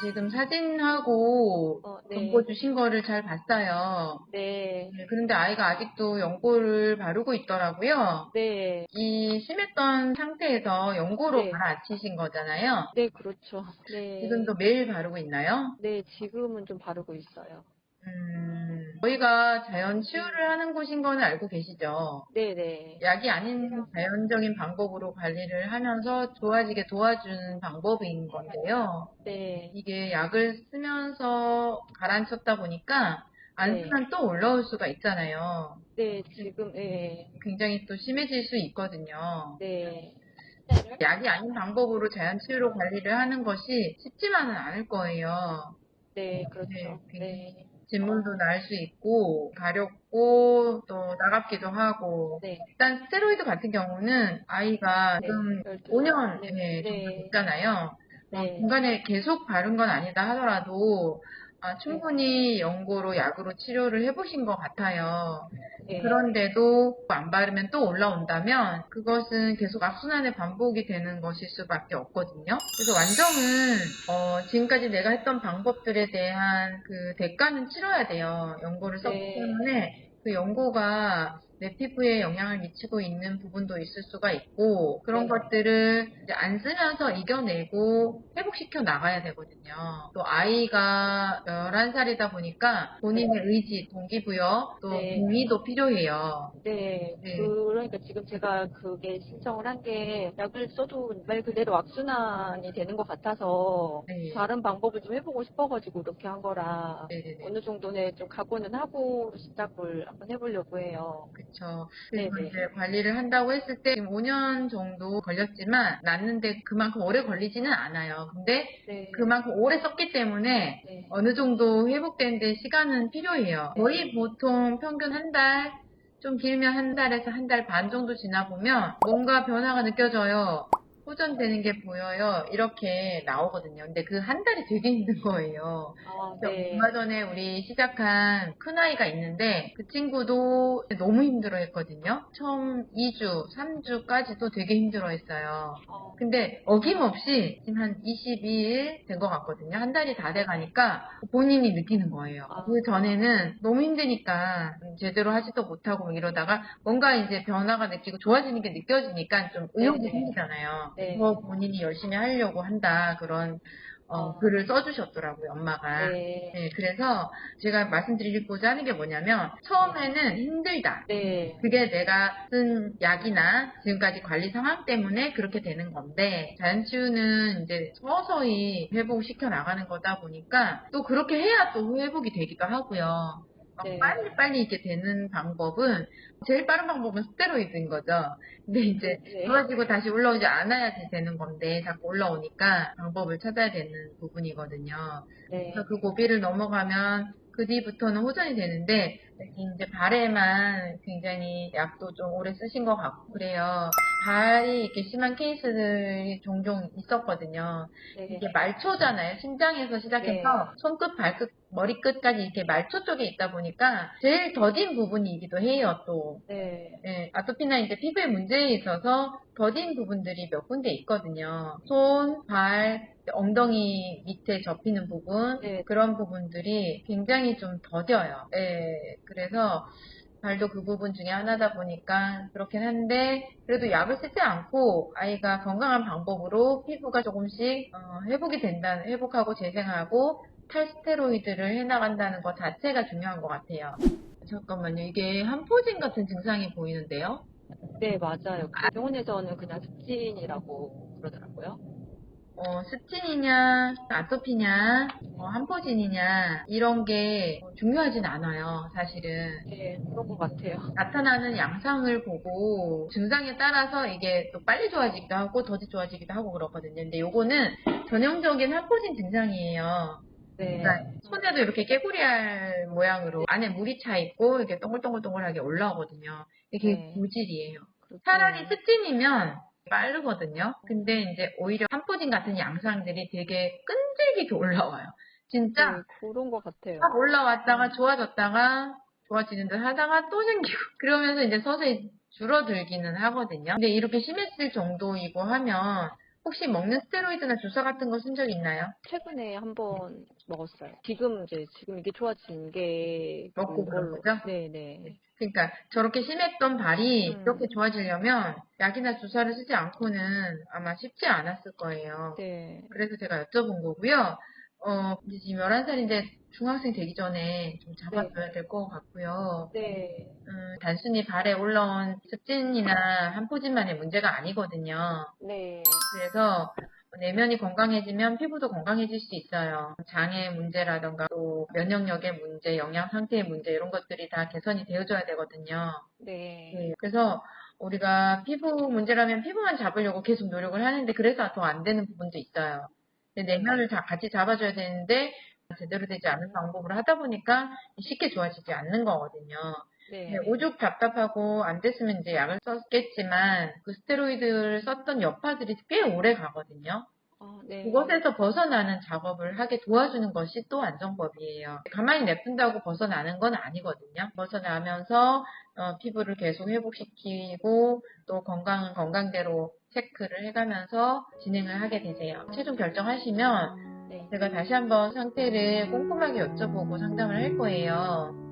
지금 사진하고 정보 네. 주신 거를 잘 봤어요. 네. 네, 그런데 아이가 아직도 연고를 바르고 있더라고요. 네. 이 심했던 상태에서 연고로 네. 갈아앉히신 거잖아요. 네, 그렇죠. 네. 지금도 매일 바르고 있나요? 네, 지금은 좀 바르고 있어요. 저희가 자연 치유를 하는 곳인 거는 알고 계시죠? 네네. 약이 아닌 자연적인 방법으로 관리를 하면서 좋아지게 도와주는 방법인 건데요. 네. 이게 약을 쓰면서 가라앉혔다 보니까 안 네. 쓰면 또 올라올 수가 있잖아요. 네, 지금, 예. 굉장히 또 심해질 수 있거든요. 네. 약이 아닌 방법으로 자연 치유로 관리를 하는 것이 쉽지만은 않을 거예요. 네, 네, 그렇죠. 굉장히 네. 진물도 날 수 있고 가렵고 또 나갑기도 하고 네. 일단 스테로이드 같은 경우는 아이가 네. 지금 12살. 5년 네. 정도 네. 됐잖아요. 네. 중간에 계속 바른 건 아니다 하더라도 네. 충분히 연고로 약으로 치료를 해보신 것 같아요. 네. 그런데도 안 바르면 또 올라온다면 그것은 계속 악순환의 반복이 되는 것일 수밖에 없거든요. 그래서 완정은 지금까지 내가 했던 방법들에 대한 그 대가는 치러야 돼요. 연고를 썼기 네. 때문에 그 연고가 내 피부에 영향을 미치고 있는 부분도 있을 수가 있고 그런 네. 것들을 이제 안 쓰면서 이겨내고 회복시켜 나가야 되거든요. 또 아이가 11살이다 보니까 네. 본인의 의지, 동기부여, 또 네. 동의도 필요해요. 네, 네. 그러니까 지금 제가 그게 신청을 한 게 약을 써도 말 그대로 악순환이 되는 것 같아서 네. 다른 방법을 좀 해보고 싶어가지고 이렇게 한 거라 네네네. 어느 정도는 좀 각오는 하고 시작을 한번 해보려고 해요. 그쵸. 그래서 네네. 이제 관리를 한다고 했을 때 지금 5년 정도 걸렸지만 낫는데 그만큼 오래 걸리지는 않아요. 근데 네. 그만큼 오래 썼기 때문에 네. 어느 정도 회복되는데 시간은 필요해요. 거의 보통 평균 한 달, 좀 길면 한 달에서 한 달 반 정도 지나 보면 뭔가 변화가 느껴져요. 호전되는 게 보여요. 이렇게 나오거든요. 근데 그 한 달이 되게 힘든 거예요. 아, 얼마 네. 전에 우리 시작한 큰아이가 있는데 그 친구도 너무 힘들어 했거든요. 처음 2주, 3주까지도 되게 힘들어 했어요. 어, 근데 어김없이 지금 한 22일 된 것 같거든요. 한 달이 다 돼 네. 가니까 본인이 느끼는 거예요. 아, 그 전에는 너무 힘드니까 제대로 하지도 못하고 이러다가 뭔가 이제 변화가 느끼고 좋아지는 게 느껴지니까 좀 의욕이 네네. 생기잖아요. 네. 더 본인이 열심히 하려고 한다. 그런 아, 글을 써주셨더라고요, 엄마가. 네. 네, 그래서 제가 말씀드리고자 하는 게 뭐냐면, 처음에는 힘들다. 네. 그게 내가 쓴 약이나 지금까지 관리 상황 때문에 그렇게 되는 건데, 자연치유는 이제 서서히 회복시켜 나가는 거다 보니까, 또 그렇게 해야 또 회복이 되기도 하고요. 막 네. 빨리빨리 이렇게 되는 방법은, 제일 빠른 방법은 스테로이드인 거죠. 근데 이제 네. 좋아지고 다시 올라오지 않아야지 되는 건데 자꾸 올라오니까 방법을 찾아야 되는 부분이거든요. 그래서 네. 그 고비를 넘어가면 그 뒤부터는 호전이 되는데 이제 발에만 굉장히 약도 좀 오래 쓰신 것 같고 그래요. 발이 이렇게 심한 케이스들이 종종 있었거든요. 이게 네. 말초잖아요. 심장에서 시작해서 네. 손끝, 발끝, 머리끝까지 이렇게 말초 쪽에 있다 보니까 제일 더딘 부분이기도 해요, 또. 네. 예, 아토피나 이제 피부에 문제 있어서 더딘 부분들이 몇 군데 있거든요. 손, 발, 엉덩이 밑에 접히는 부분, 네. 그런 부분들이 굉장히 좀 더뎌요. 예, 그래서 발도 그 부분 중에 하나다 보니까 그렇긴 한데, 그래도 약을 쓰지 않고 아이가 건강한 방법으로 피부가 조금씩 회복이 된다는, 회복하고 재생하고 탈스테로이드를 해나간다는 것 자체가 중요한 것 같아요. 잠깐만요. 이게 한포진 같은 증상이 보이는데요? 네, 맞아요. 병원에서는 그냥 습진이라고 그러더라고요. 스틴이냐, 아토피냐, 한포진이냐, 이런 게 중요하진 않아요, 사실은. 네, 그런 것 같아요. 나타나는 양상을 보고 증상에 따라서 이게 또 빨리 좋아지기도 하고 더디 좋아지기도 하고 그렇거든요. 근데 요거는 전형적인 한포진 증상이에요. 네, 그러니까 손에도 이렇게 깨구리알 모양으로 안에 물이 차 있고 이렇게 동글동글동글하게 올라오거든요. 이게 네, 고질이에요. 차라리 그렇군요. 습진이면 빠르거든요. 근데 이제 오히려 한포진 같은 양상들이 되게 끈질기게 올라와요. 진짜 네, 그런 것 같아요. 막 올라왔다가 좋아졌다가 좋아지는 듯 하다가 또 생기고 그러면서 이제 서서히 줄어들기는 하거든요. 근데 이렇게 심했을 정도이고 하면 혹시 먹는 스테로이드나 주사 같은 거 쓴 적 있나요? 최근에 한번 먹었어요. 지금 이게 좋아진 게 먹고 그런 그걸로. 거죠? 네네. 그러니까 저렇게 심했던 발이 이렇게 음, 좋아지려면 약이나 주사를 쓰지 않고는 아마 쉽지 않았을 거예요. 네. 그래서 제가 여쭤본 거고요. 이제 지금 11살인데 중학생 되기 전에 좀 네. 잡아줘야 될 것 같고요. 네. 단순히 발에 올라온 습진이나 한포진만의 문제가 아니거든요. 네. 그래서 내면이 건강해지면 피부도 건강해질 수 있어요. 장애 문제라던가 또 면역력의 문제, 영양 상태의 문제 이런 것들이 다 개선이 되어줘야 되거든요. 네. 네, 그래서 우리가 피부 문제라면 피부만 잡으려고 계속 노력을 하는데 그래서 더 안 되는 부분도 있어요. 근데 내면을 다 같이 잡아줘야 되는데 제대로 되지 않은 음, 방법으로 하다 보니까 쉽게 좋아지지 않는 거거든요. 네, 네. 오죽 답답하고 안 됐으면 이제 약을 썼겠지만 그 스테로이드를 썼던 여파들이 꽤 오래 가거든요. 네. 그것에서 벗어나는 작업을 하게 도와주는 것이 또 안정법이에요. 가만히 냅둔다고 벗어나는 건 아니거든요. 벗어나면서 피부를 계속 회복시키고 또 건강은 건강대로 체크를 해가면서 진행을 하게 되세요. 최종 결정하시면 네. 제가 다시 한번 상태를 꼼꼼하게 여쭤보고 상담을 할 거예요.